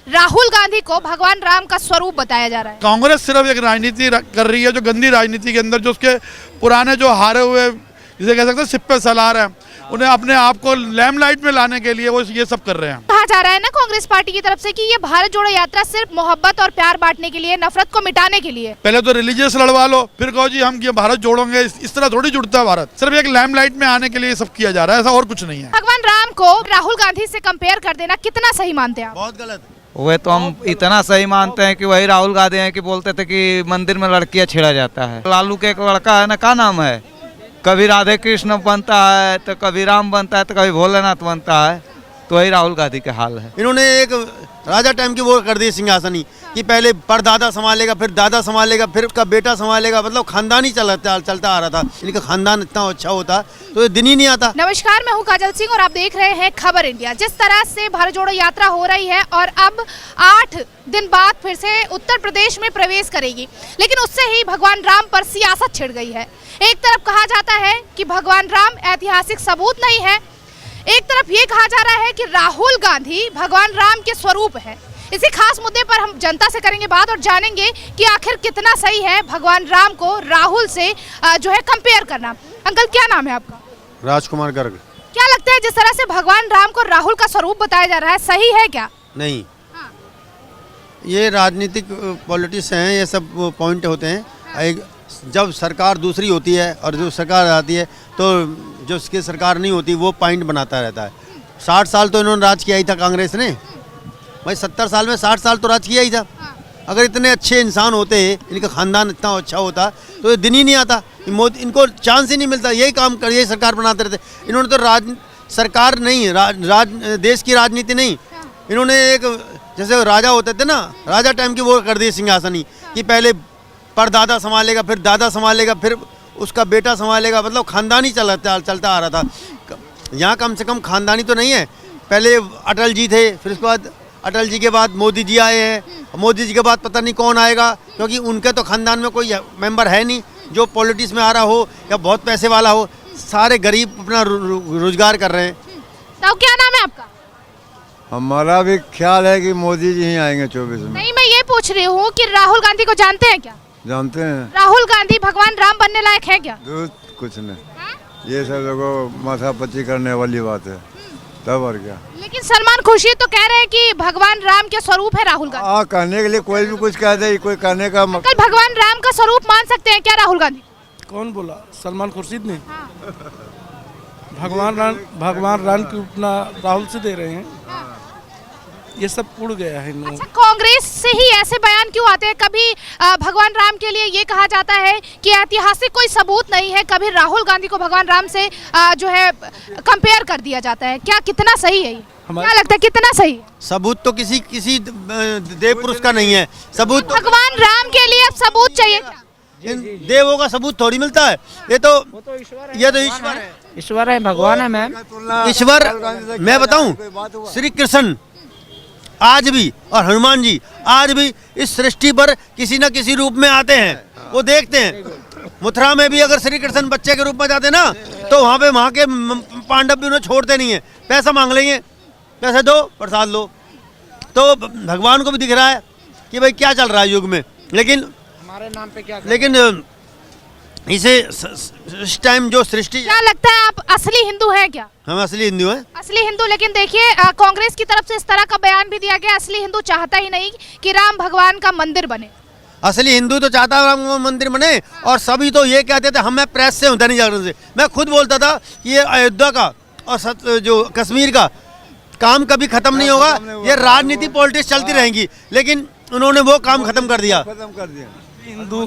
राहुल गांधी को भगवान राम का स्वरूप बताया जा रहा है। कांग्रेस सिर्फ एक राजनीति कर रही है, जो गंदी राजनीति के अंदर जो उसके पुराने जो हारे हुए जिसे कह सकते हैं सिप्पे सलार हैं, उन्हें अपने आप को लैमलाइट में लाने के लिए वो ये सब कर रहे हैं। कहा जा रहा है ना कांग्रेस पार्टी की तरफ से कि ये भारत जोड़ो यात्रा सिर्फ मोहब्बत और प्यार बांटने के लिए, नफरत को मिटाने के लिए। पहले तो रिलीजियस लड़वा लो, फिर कहो जी हम ये भारत जोड़ोगे। इस तरह थोड़ी जुड़ता है भारत। सिर्फ एक लैमलाइट में आने के लिए सब किया जा रहा है, ऐसा और कुछ नहीं है। भगवान राम को राहुल गांधी से कंपेयर कर देना कितना सही मानते हैं आप? बहुत गलत। वह तो हम इतना सही मानते हैं कि वही राहुल गांधी हैं कि बोलते थे कि मंदिर में लड़कियां छेड़ा जाता है। लालू के एक लड़का है ना, क्या नाम है, कभी राधे कृष्ण बनता है तो कभी राम बनता है तो कभी भोलेनाथ बनता है, तो वही राहुल गांधी के हाल है। इन्होंने एक राजा टाइम की वो कर दी सिंहासनी कि पहले परदादा संभालेगा, फिर दादा संभालेगा, फिर उसका बेटा संभालेगा। मतलब खानदान ही चलता आ रहा था। इनका खानदान इतना अच्छा होता तो ये दिन ही नहीं आता। नमस्कार, मैं हूं काजल सिंह और आप देख रहे हैं खबर इंडिया। जिस तरह से भारत जोड़ो यात्रा हो रही है और अब 8 दिन बाद फिर से उत्तर प्रदेश में प्रवेश करेगी, लेकिन उससे ही भगवान राम पर सियासत छिड़ गई है। एक तरफ कहा जाता है कि भगवान राम ऐतिहासिक सबूत नहीं है, एक तरफ ये कहा जा रहा है कि राहुल गांधी भगवान राम के स्वरूप है। इसी खास मुद्दे पर हम जनता से करेंगे बात और जानेंगे कि आखिर कितना सही है भगवान राम को राहुल से जो है कंपेयर करना। अंकल, क्या नाम है आपका? राजकुमार गर्ग। क्या लगता है जिस तरह से भगवान राम को राहुल का स्वरूप बताया जा रहा है, सही है क्या? नहीं, हाँ। ये राजनीतिक पॉलिटिक्स हैं, ये सब पॉइंट होते हैं। जब सरकार दूसरी होती है और जो सरकार आती है तो जो उसकी सरकार नहीं होती वो पॉइंट बनाता रहता है। 60 साल तो इन्होंने राज किया ही था कांग्रेस ने। भाई 70 साल में 60 साल तो राज किया ही था। अगर इतने अच्छे इंसान होते, इनका खानदान इतना अच्छा होता तो ये दिन ही नहीं आता। इनको चांस ही नहीं मिलता। यही काम कर, यही सरकार बनाते रहते। इन्होंने तो सरकार नहीं, देश की राजनीति नहीं, इन्होंने एक जैसे राजा होते थे ना, राजा टाइम की वो कर दी सिंहासनी कि पहले परदादा संभालेगा, फिर दादा संभालेगा, फिर उसका बेटा संभालेगा। मतलब खानदान ही चलता आ रहा था। यहाँ कम से कम खानदानी तो नहीं है। पहले अटल जी थे, फिर उसके बाद अटल जी के बाद मोदी जी आए हैं। मोदी जी के बाद पता नहीं कौन आएगा, क्योंकि उनके तो खानदान में कोई मेंबर है नहीं जो पॉलिटिक्स में आ रहा हो या बहुत पैसे वाला हो। सारे गरीब अपना रोजगार कर रहे हैं। तो क्या नाम है आपका? हमारा भी ख्याल है कि मोदी जी ही आएंगे 24 में। नहीं, मैं ये पूछ रही हूँ कि राहुल गांधी को जानते हैं क्या? जानते हैं। राहुल गांधी भगवान राम बनने लायक है क्या? कुछ नहीं, ये सब लोगों माथापच्ची करने वाली बात है, तब और क्या। लेकिन सलमान खुर्शीद तो कह रहे हैं कि भगवान राम के स्वरूप है राहुल गांधी। कहने के लिए कोई भी कुछ कह दे, कोई कहने का कल भगवान राम का स्वरूप मान सकते हैं क्या राहुल गांधी? कौन बोला? सलमान खुर्शीद ने? भगवान राम की उपना राहुल से दे रहे हैं। ये सब उड़ गया है। अच्छा, कांग्रेस से ही ऐसे बयान क्यों आते हैं? कभी भगवान राम के लिए ये कहा जाता है कि ऐतिहासिक कोई सबूत नहीं है, कभी राहुल गांधी को भगवान राम से जो है कंपेयर कर दिया जाता है। क्या कितना सही है ये? क्या लगता है कितना सही है? सबूत तो किसी देव पुरुष का नहीं है। सबूत तो भगवान राम के लिए अब सबूत चाहिए क्या? देवों का सबूत थोड़ी मिलता है। ये तो ईश्वर है। ईश्वर है, भगवान है मैम। ईश्वर मैं बताऊं, श्री कृष्ण आज भी और हनुमान जी आज भी इस सृष्टि पर किसी न किसी रूप में आते हैं। वो देखते हैं। मथुरा में भी अगर श्री कृष्ण बच्चे के रूप में जाते ना, तो वहाँ के पांडव भी उन्हें छोड़ते नहीं है। पैसा मांग लेंगे, पैसे दो, प्रसाद लो। तो भगवान को भी दिख रहा है कि भाई क्या चल रहा है युग में। लेकिन हमारे नाम पे क्या, लेकिन इसे इस टाइम जो सृष्टि। क्या लगता है आप असली हिंदू हैं क्या? हम असली हिंदू हैं। असली हिंदू, लेकिन देखिए कांग्रेस की तरफ से इस तरह का बयान भी दिया गया, असली हिंदू चाहता ही नहीं कि राम भगवान का मंदिर बने। असली हिंदू तो चाहता है राम मंदिर बने, और सभी तो ये कहते थे। हम मैं प्रेस से हूँ, दैनिक जागरण से मैं खुद बोलता था कि ये अयोध्या का और जो कश्मीर का काम कभी खत्म नहीं होगा। ये राजनीति पॉलिटिक्स चलती रहेंगी, लेकिन उन्होंने वो काम खत्म कर दिया। हिंदू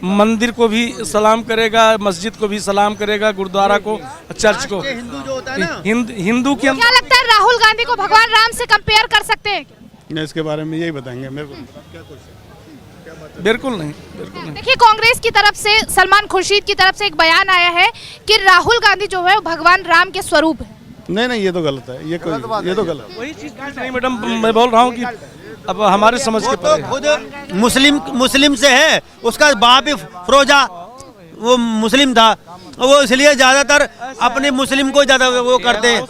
मंदिर को भी सलाम करेगा, मस्जिद को भी सलाम करेगा, गुरुद्वारा को, चर्च को। हिंदू जो होता है ना, हिंदू की। क्या लगता है राहुल गांधी को भगवान राम से कंपेयर कर सकते हैं क्या? नहीं, इसके बारे में यही बताएंगे मेरे को। बिल्कुल नहीं, बिल्कुल नहीं। देखिए, कांग्रेस की तरफ से सलमान खुर्शीद की तरफ से एक बयान आया है कि राहुल गांधी जो है भगवान राम के स्वरूप है। नहीं, ये तो गलत है। ये तो गलत है। वही चीज नहीं मैडम, मैं बोल रहा हूँ कि अब हमारे समझ के तो खुद मुस्लिम से है। उसका बाप ही फिरोजा वो मुस्लिम था, और वो इसलिए ज्यादातर अपने मुस्लिम को ज्यादा वो करते हैं।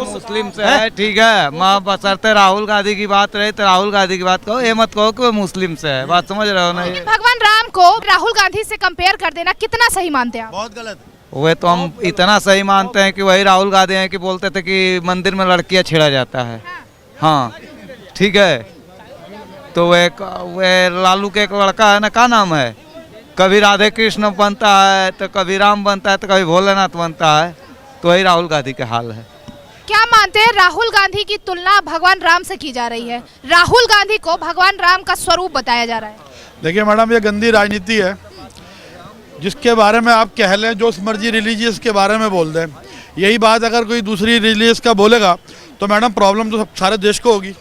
मुस्लिम से है, ठीक है, माँ बसरते राहुल गांधी की बात रही तो राहुल गांधी की बात कहो, ये मत कहो कि वो मुस्लिम से है। बात समझ रहे हो ना? लेकिन भगवान राम को राहुल गांधी से कंपेयर कर देना कितना सही मानते हैं आप? बहुत गलत। वे तो हम इतना सही मानते हैं कि वही राहुल गांधी हैं कि बोलते थे कि मंदिर में लड़कियां छेड़ा जाता है। हाँ, ठीक है। तो वे लालू के एक लड़का है ना, क्या नाम है, कभी राधे कृष्ण बनता है तो कभी राम बनता है तो कभी भोलेनाथ बनता है। तो वही राहुल गांधी का हाल है। क्या मानते हैं, राहुल गांधी की तुलना भगवान राम से की जा रही है, राहुल गांधी को भगवान राम का स्वरूप बताया जा रहा है? देखिए मैडम, ये गंदी राजनीति है। जिसके बारे में आप कह लें, जो मर्जी रिलीजियस के बारे में बोल दें, यही बात अगर कोई दूसरी रिलीजियस का बोलेगा तो मैडम प्रॉब्लम तो सब सारे देश को होगी।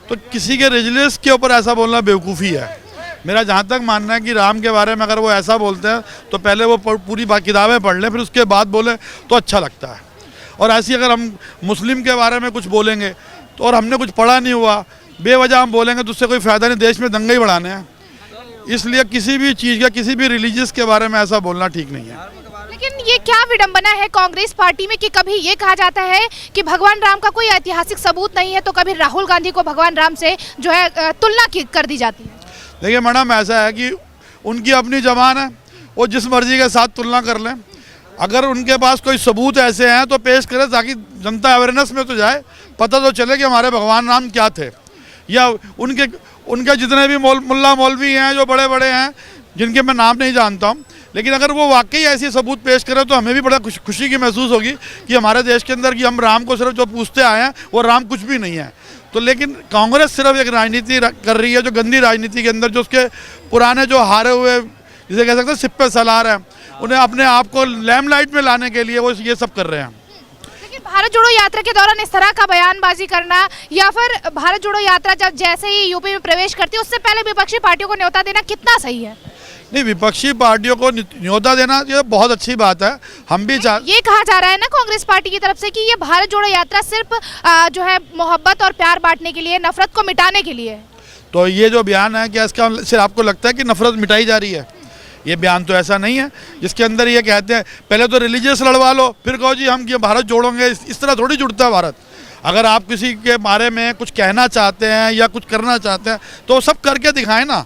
तो किसी के रिलीजियस के ऊपर ऐसा बोलना बेवकूफ़ी है। मेरा जहाँ तक मानना है कि राम के बारे में अगर वो ऐसा बोलते हैं तो पहले वो पूरी किताबें पढ़ लें, फिर उसके बाद बोलें तो अच्छा लगता है। और ऐसी अगर हम मुस्लिम के बारे में कुछ बोलेंगे तो, और हमने कुछ पढ़ा नहीं हुआ, बेवजह हम बोलेंगे तो उससे कोई फ़ायदा नहीं, देश में दंगे ही बढ़ाने हैं। इसलिए किसी भी चीज़ का, किसी भी रिलीजियस के बारे में ऐसा बोलना ठीक नहीं है। लेकिन ये क्या विडंबना है कांग्रेस पार्टी में कि कभी ये कहा जाता है कि भगवान राम का कोई ऐतिहासिक सबूत नहीं है, तो कभी राहुल गांधी को भगवान राम से जो है तुलना कर दी जाती है। देखिए मैडम, ऐसा है कि उनकी अपनी जबान है, वो जिस मर्जी के साथ तुलना कर लें। अगर उनके पास कोई सबूत ऐसे हैं तो पेश करें, ताकि जनता अवेयरनेस में तो जाए, पता तो चले कि हमारे भगवान राम क्या थे। या उनके जितने भी मुल्ला मौलवी हैं जो बड़े बड़े हैं, जिनके मैं नाम नहीं जानता हूँ, लेकिन अगर वो वाकई ऐसी सबूत पेश करें तो हमें भी बड़ा खुशी की महसूस होगी कि हमारे देश के अंदर कि हम राम को सिर्फ जो पूछते आए हैं वो राम कुछ भी नहीं है। तो लेकिन कांग्रेस सिर्फ एक राजनीति कर रही है, जो गंदी राजनीति के अंदर जो उसके पुराने जो हारे हुए, जिसे कह सकते हैं सिप्पे सलार हैं, उन्हें अपने आप को लैमलाइट में लाने के लिए वो ये सब कर रहे हैं। लेकिन भारत जोड़ो यात्रा के दौरान इस तरह का बयानबाजी करना, या फिर भारत जोड़ो यात्रा जब जैसे ही यूपी में प्रवेश करती है उससे पहले विपक्षी पार्टियों को न्योता देना कितना सही है? नहीं, विपक्षी पार्टियों को न्योता देना ये बहुत अच्छी बात है। हम भी ये कहा जा रहा है ना कांग्रेस पार्टी की तरफ से कि ये भारत जोड़ो यात्रा सिर्फ जो है मोहब्बत और प्यार बांटने के लिए, नफरत को मिटाने के लिए है। तो ये जो बयान है, क्या इसका सिर्फ आपको लगता है कि नफरत मिटाई जा रही है? ये बयान तो ऐसा नहीं है जिसके अंदर ये कहते हैं पहले तो रिलीजियस लड़वा लो, फिर कहो जी हम ये भारत जोड़ोगे। इस तरह थोड़ी जुड़ता है भारत। अगर आप किसी के बारे में कुछ कहना चाहते हैं या कुछ करना चाहते हैं तो सब करके दिखाएं ना।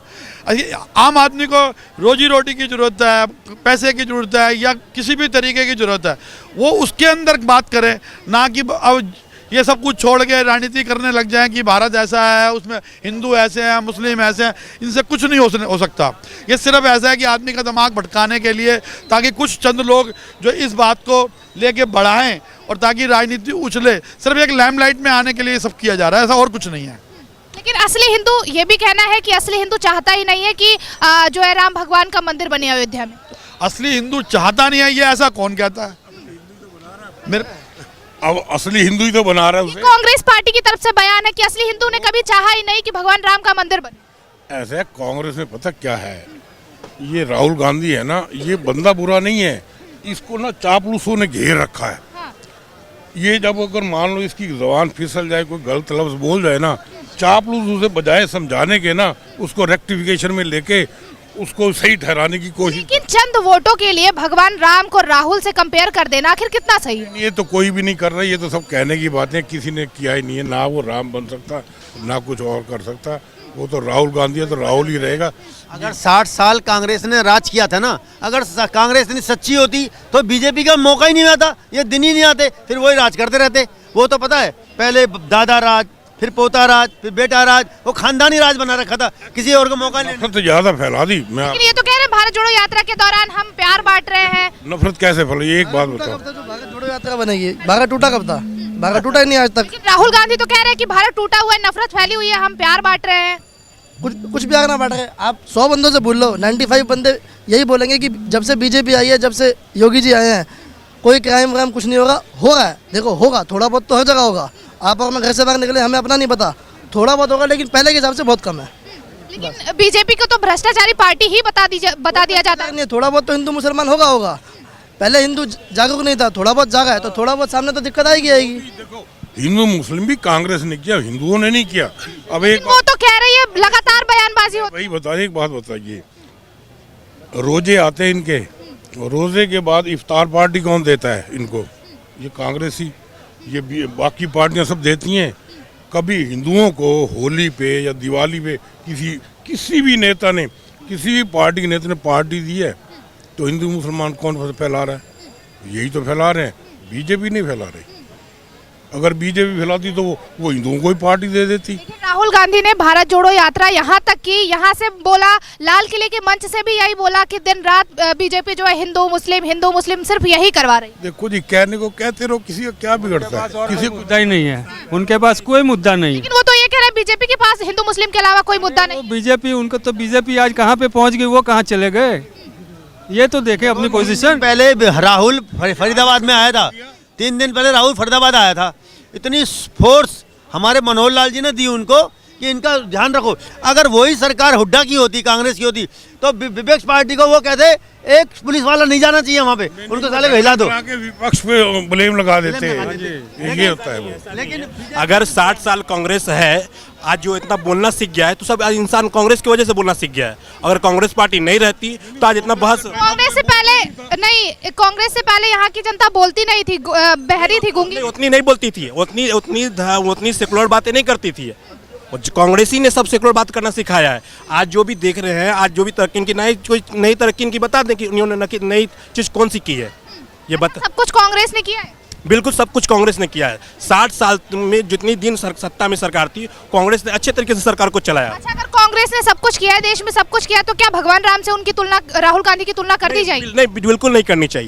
आम आदमी को रोजी रोटी की ज़रूरत है, पैसे की ज़रूरत है, या किसी भी तरीके की ज़रूरत है, वो उसके अंदर बात करें, ना कि अब ये सब कुछ छोड़ के राजनीति करने लग जाएं कि भारत ऐसा है, उसमें हिंदू ऐसे हैं, मुस्लिम ऐसे हैं। इनसे कुछ नहीं हो सकता। ये सिर्फ ऐसा है कि आदमी का दिमाग भटकाने के लिए, ताकि कुछ चंद लोग जो इस बात को लेके बढ़ाएं और ताकि राजनीति उछले, सिर्फ एक लैमलाइट में आने के लिए सब किया जा रहा है, ऐसा और कुछ नहीं है। लेकिन असली हिंदू ये भी कहना है कि असली हिंदू चाहता ही नहीं है कि जो है राम भगवान का मंदिर बने अयोध्या में। असली हिंदू चाहता नहीं है, ये ऐसा कौन कहता है? अब असली हिंदू ही तो बना रहा है उसे। कांग्रेस पार्टी की तरफ से बयान है कि असली हिंदू ने कभी चाहा ही नहीं कि भगवान राम का मंदिर बने। ऐसे कांग्रेस में पता क्या है, ये राहुल गांधी है ना, ये बंदा बुरा नहीं है, इसको ना चापलूसों ने घेर रखा है। हाँ। ये जब अगर मान लो इसकी जबान फिसल जाए, कोई गलत लफ्ज बोल जाए ना, चापलूस उसे बजाय समझाने के ना उसको रेक्टिफिकेशन में लेके उसको सही ठहराने की कोशिश। लेकिन चंद वोटों के लिए भगवान राम को राहुल से कंपेयर कर देना आखिर कितना सही है? ये तो कोई भी नहीं कर रहा, ये तो सब कहने की बातें, किसी ने किया ही नहीं है। ना वो राम बन सकता, ना कुछ और कर सकता। वो तो राहुल गांधी है तो राहुल ही रहेगा। अगर 60 साल कांग्रेस ने राज किया था ना, अगर कांग्रेस इतनी सच्ची होती तो बीजेपी का मौका ही नहीं आता, ये दिन ही नहीं आते, फिर वही राज करते रहते। वो तो पता है, पहले दादा राज, फिर पोता राज, फिर बेटा राज, वो खानदानी राज बना रखा था, किसी और को मौका नहीं। नफरत तो ज्यादा फैला दी। मैं लेकिन ये तो कह रहे हैं भारत जोड़ो यात्रा के दौरान हम प्यार बांट रहे हैं। नफरत कैसे फैलाई, एक बात बताओ। भारत जोड़ो यात्रा बनेगी, भारत टूटा कब था? भारत टूटा ही नहीं आज तक। लेकिन राहुल गांधी तो कह रहे हैं कि भारत टूटा हुआ है, नफरत फैली हुई है, हम प्यार बांट रहे हैं। कुछ भी आगे ना बांट रहे। आप 100 बंदों से बोल लो, 95 बंदे यही बोलेंगे कि जब से बीजेपी आई है, जब से योगी जी आए हैं, कोई क्राइम व्राइम कुछ नहीं होगा। हो रहा है, देखो होगा, थोड़ा बहुत तो हर जगह होगा। आप और मैं घर से बाहर निकले, हमें अपना नहीं पता, थोड़ा बहुत होगा, लेकिन पहले के हिसाब से बहुत कम है। लेकिन बीजेपी को तो भ्रष्टाचारी पार्टी ही बता दिया जाता है। नहीं, थोड़ा बहुत तो हिंदू मुसलमान होगा। पहले हिंदू जागरूक नहीं था, थोड़ा बहुत जागा है, तो थोड़ा बहुत सामने तो दिक्कत आएगी। देखो, हिंदू मुस्लिम भी कांग्रेस ने किया, हिंदुओं ने नहीं किया। अब एक वो तो कह रही है लगातार बयानबाजी होती है। वही बता, एक बात बताइए, रोजे आते हैं इनके रोजे के बाद इफ्तार पार्टी कौन देता है इनको? ये कांग्रेसी, ये बाकी पार्टियां सब देती हैं। कभी हिंदुओं को होली पे या दिवाली पे किसी भी नेता ने, किसी भी पार्टी के नेता ने पार्टी दी है तो हिंदू मुसलमान कौन फैला रहा है? यही तो फैला रहे हैं, बीजेपी नहीं फैला रही। अगर बीजेपी फैलाती तो वो हिंदुओं को ही पार्टी दे देती। लेकिन राहुल गांधी ने भारत जोड़ो यात्रा यहाँ तक की, यहाँ से बोला, लाल किले के मंच से भी यही बोला कि दिन रात बीजेपी जो है हिंदू मुस्लिम सिर्फ यही करवा रही। देखो जी, कहने को कहते रहो, किसी का क्या बिगड़ता है? किसी को मुद्दा ही नहीं है, उनके पास कोई मुद्दा नहीं। लेकिन वो तो ये कह रहे हैं बीजेपी के पास हिंदू मुस्लिम के अलावा कोई मुद्दा नहीं। बीजेपी, उनको तो बीजेपी आज कहाँ पे पहुँच गई, वो कहाँ चले गए, ये तो देखे अपनी पोजीशन। पहले राहुल फरीदाबाद में आया था, 3 दिन पहले राहुल फरीदाबाद आया था। इतनी फोर्स हमारे मनोहर लाल जी ने दी उनको कि इनका ध्यान रखो। अगर वही सरकार हुड्डा की होती, कांग्रेस की होती, तो विपक्ष पार्टी को वो कहते एक पुलिस वाला नहीं जाना चाहिए वहाँ पे, उनको साले को हिला दो। विपक्ष पे ब्लेम लगा देते हैं, ये होता है वो। लेकिन अगर 60 साल कांग्रेस है, आज जो इतना बोलना सीख गया है तो सब इंसान कांग्रेस की वजह से बोलना सीख गया है। अगर कांग्रेस पार्टी नहीं रहती तो आज इतना बहस। कांग्रेस से पहले यहाँ की जनता बोलती नहीं थी, बहरी थी, गूंगी। उतनी नहीं बोलती थी, उतनी सेकुलर बातें नहीं करती थी। कांग्रेसी ने सब सेकुलर बात करना सिखाया है। आज जो भी देख रहे हैं, आज जो भी तरक्की की नई तरक्की की बता दें कि उन्होंने नई चीज कौन सी की है, ये बता। सब कुछ कांग्रेस ने किया है, बिल्कुल सब कुछ कांग्रेस ने किया है। 60 साल में जितनी दिन सत्ता में सरकार थी, कांग्रेस ने अच्छे तरीके से सरकार को चलाया। अच्छा, अगर कांग्रेस ने सब कुछ किया है, देश में सब कुछ किया है, तो क्या भगवान राम से उनकी तुलना, राहुल गांधी की तुलना कर दी जाएगी? नहीं, बिल्कुल नहीं करनी चाहिए।